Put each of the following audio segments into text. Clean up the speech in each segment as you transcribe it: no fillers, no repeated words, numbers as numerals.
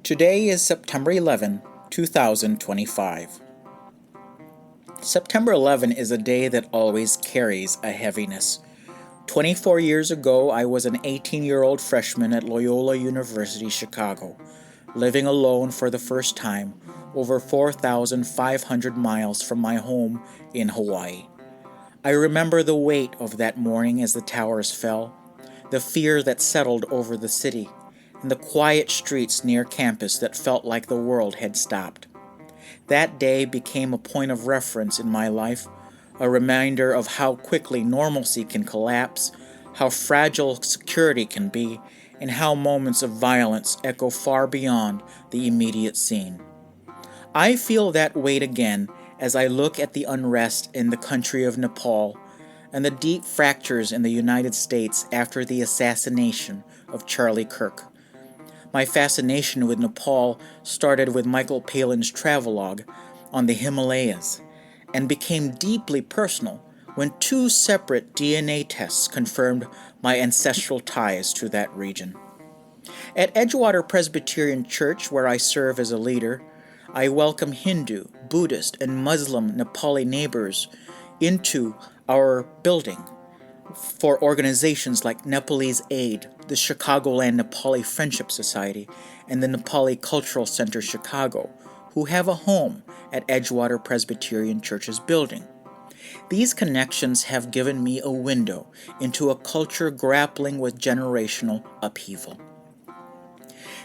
Today is September 11, 2025. September 11 is a day that always carries a heaviness. 24 years ago, I was an 18-year-old freshman at Loyola University Chicago, living alone for the first time, over 4,500 miles from my home in Hawaii. I remember the weight of that morning as the towers fell, the fear that settled over the city, and the quiet streets near campus that felt like the world had stopped. That day became a point of reference in my life, a reminder of how quickly normalcy can collapse, how fragile security can be, and how moments of violence echo far beyond the immediate scene. I feel that weight again as I look at the unrest in the country of Nepal and the deep fractures in the United States after the assassination of Charlie Kirk. My fascination with Nepal started with Michael Palin's travelogue on the Himalayas and became deeply personal when two separate DNA tests confirmed my ancestral ties to that region. At Edgewater Presbyterian Church, where I serve as a leader, I welcome Hindu, Buddhist, and Muslim Nepali neighbors into our building for organizations like Nepalese Aid, the Chicagoland Nepali Friendship Society, and the Nepali Cultural Center Chicago, who have a home at Edgewater Presbyterian Church's building. These connections have given me a window into a culture grappling with generational upheaval.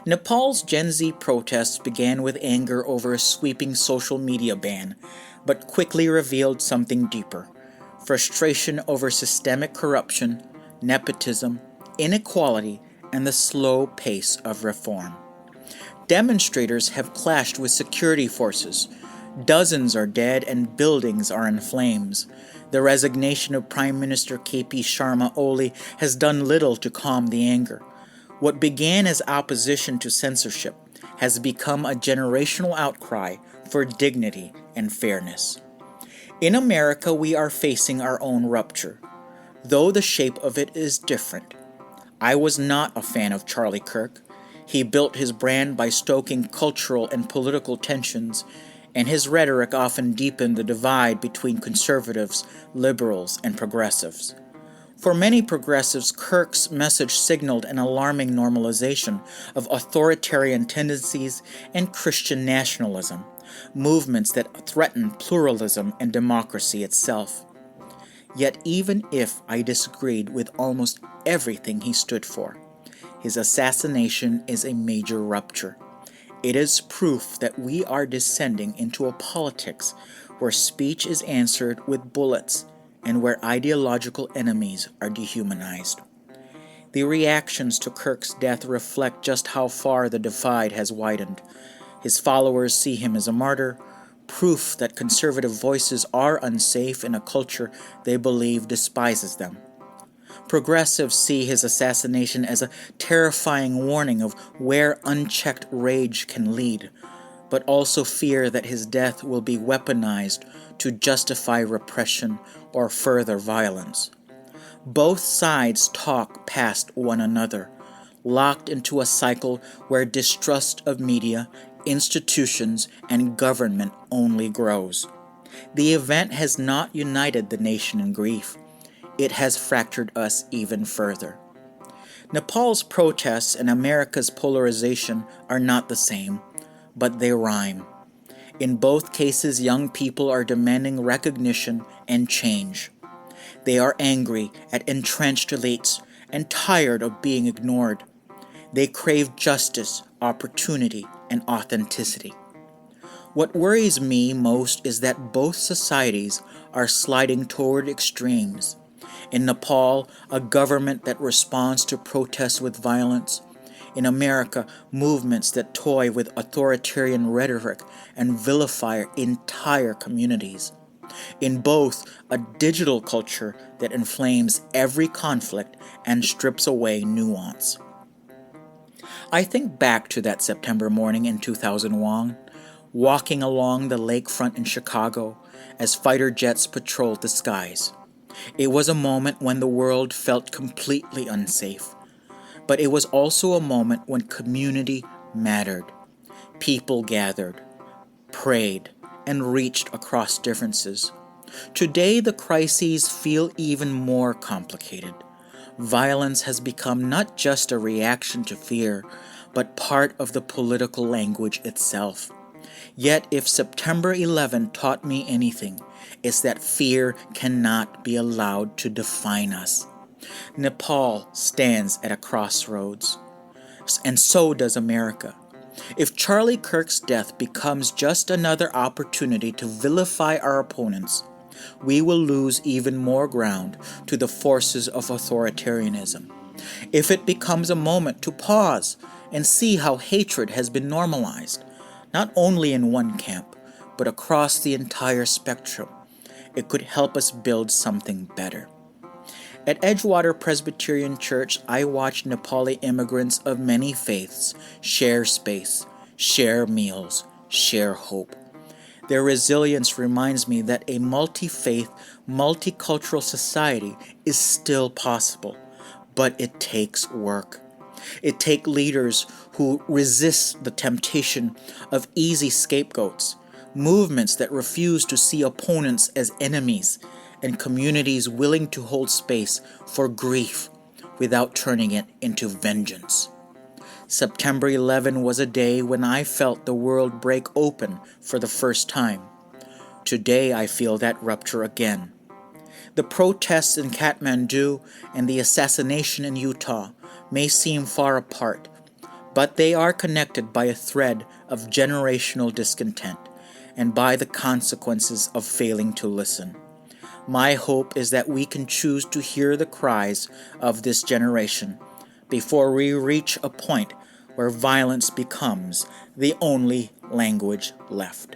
Nepal's Gen Z protests began with anger over a sweeping social media ban, but quickly revealed something deeper: frustration over systemic corruption, nepotism, inequality, and the slow pace of reform. Demonstrators have clashed with security forces. Dozens are dead and buildings are in flames. The resignation of Prime Minister K.P. Sharma Oli has done little to calm the anger. What began as opposition to censorship has become a generational outcry for dignity and fairness. In America, we are facing our own rupture, though the shape of it is different. I was not a fan of Charlie Kirk. He built his brand by stoking cultural and political tensions, and his rhetoric often deepened the divide between conservatives, liberals, and progressives. For many progressives, Kirk's message signaled an alarming normalization of authoritarian tendencies and Christian nationalism, movements that threaten pluralism and democracy itself. Yet even if I disagreed with almost everything he stood for, his assassination is a major rupture. It is proof that we are descending into a politics where speech is answered with bullets and where ideological enemies are dehumanized. The reactions to Kirk's death reflect just how far the divide has widened. His followers see him as a martyr, proof that conservative voices are unsafe in a culture they believe despises them. Progressives see his assassination as a terrifying warning of where unchecked rage can lead, but also fear that his death will be weaponized to justify repression or further violence. Both sides talk past one another, locked into a cycle where distrust of media, institutions, and government only grows. The event has not united the nation in grief. It has fractured us even further. Nepal's protests and America's polarization are not the same, but they rhyme. In both cases, young people are demanding recognition and change. They are angry at entrenched elites and tired of being ignored. They crave justice, opportunity, and authenticity. What worries me most is that both societies are sliding toward extremes. In Nepal, a government that responds to protests with violence. In America, movements that toy with authoritarian rhetoric and vilify entire communities. In both, a digital culture that inflames every conflict and strips away nuance. I think back to that September morning in 2001, walking along the lakefront in Chicago as fighter jets patrolled the skies. It was a moment when the world felt completely unsafe, but it was also a moment when community mattered. People gathered, prayed, and reached across differences. Today, the crises feel even more complicated. Violence has become not just a reaction to fear, but part of the political language itself. Yet, if September 11 taught me anything, it's that fear cannot be allowed to define us. Nepal stands at a crossroads, and so does America. If Charlie Kirk's death becomes just another opportunity to vilify our opponents, we will lose even more ground to the forces of authoritarianism. If it becomes a moment to pause and see how hatred has been normalized, not only in one camp, but across the entire spectrum, it could help us build something better. At Edgewater Presbyterian Church, I watched Nepali immigrants of many faiths share space, share meals, share hope. Their resilience reminds me that a multi-faith, multicultural society is still possible, but it takes work. It takes leaders who resist the temptation of easy scapegoats, movements that refuse to see opponents as enemies, and communities willing to hold space for grief without turning it into vengeance. September 11 was a day when I felt the world break open for the first time. Today I feel that rupture again. The protests in Kathmandu and the assassination in Utah may seem far apart, but they are connected by a thread of generational discontent and by the consequences of failing to listen. My hope is that we can choose to hear the cries of this generation before we reach a point where violence becomes the only language left.